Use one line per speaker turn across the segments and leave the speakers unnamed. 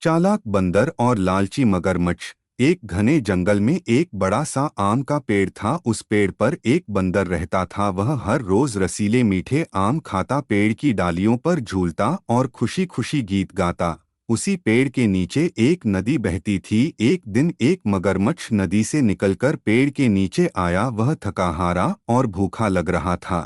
चालाक बंदर और लालची मगरमच्छ। एक घने जंगल में एक बड़ा सा आम का पेड़ था। उस पेड़ पर एक बंदर रहता था। वह हर रोज रसीले मीठे आम खाता, पेड़ की डालियों पर झूलता और खुशी खुशी गीत गाता। उसी पेड़ के नीचे एक नदी बहती थी। एक दिन एक मगरमच्छ नदी से निकलकर पेड़ के नीचे आया। वह थकाहारा और भूखा लग रहा था।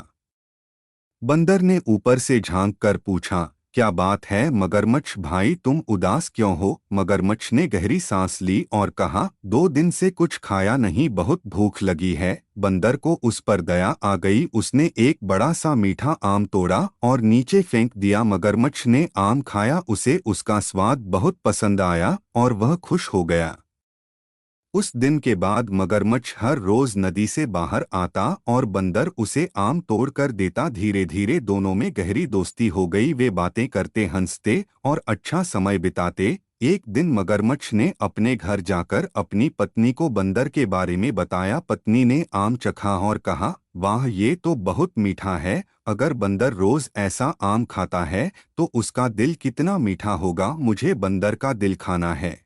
बंदर ने ऊपर से झांक कर पूछा, क्या बात है मगरमच्छ भाई, तुम उदास क्यों हो? मगरमच्छ ने गहरी सांस ली और कहा, 2 दिन से कुछ खाया नहीं, बहुत भूख लगी है। बंदर को उस पर दया आ गई। उसने एक बड़ा सा मीठा आम तोड़ा और नीचे फेंक दिया। मगरमच्छ ने आम खाया, उसे उसका स्वाद बहुत पसंद आया और वह खुश हो गया। उस दिन के बाद मगरमच्छ हर रोज नदी से बाहर आता और बंदर उसे आम तोड़ कर देता। धीरे धीरे दोनों में गहरी दोस्ती हो गई। वे बातें करते, हंसते और अच्छा समय बिताते। एक दिन मगरमच्छ ने अपने घर जाकर अपनी पत्नी को बंदर के बारे में बताया। पत्नी ने आम चखा और कहा, वाह, ये तो बहुत मीठा है। अगर बंदर रोज ऐसा आम खाता है तो उसका दिल कितना मीठा होगा। मुझे बंदर का दिल खाना है।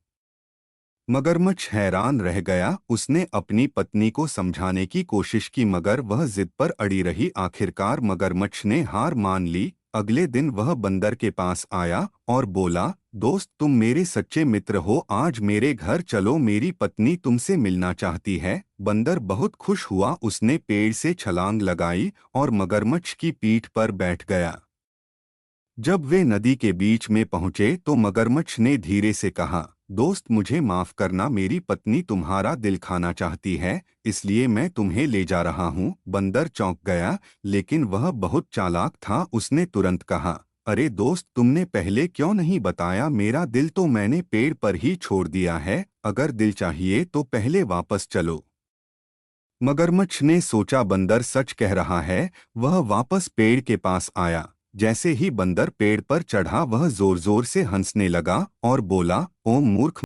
मगरमच्छ हैरान रह गया। उसने अपनी पत्नी को समझाने की कोशिश की मगर वह जिद पर अड़ी रही। आखिरकार मगरमच्छ ने हार मान ली। अगले दिन वह बंदर के पास आया और बोला, दोस्त, तुम मेरे सच्चे मित्र हो, आज मेरे घर चलो, मेरी पत्नी तुमसे मिलना चाहती है। बंदर बहुत खुश हुआ। उसने पेड़ से छलांग लगाई और मगरमच्छ की पीठ पर बैठ गया। जब वे नदी के बीच में पहुंचे तो मगरमच्छ ने धीरे से कहा, दोस्त, मुझे माफ करना, मेरी पत्नी तुम्हारा दिल खाना चाहती है, इसलिए मैं तुम्हें ले जा रहा हूँ। बंदर चौंक गया, लेकिन वह बहुत चालाक था। उसने तुरंत कहा, अरे दोस्त, तुमने पहले क्यों नहीं बताया? मेरा दिल तो मैंने पेड़ पर ही छोड़ दिया है। अगर दिल चाहिए तो पहले वापस चलो। मगरमच्छ ने सोचा बंदर सच कह रहा है। वह वापस पेड़ के पास आया। जैसे ही बंदर पेड़ पर चढ़ा वह जोर जोर से हंसने लगा और बोला, ओ मूर्ख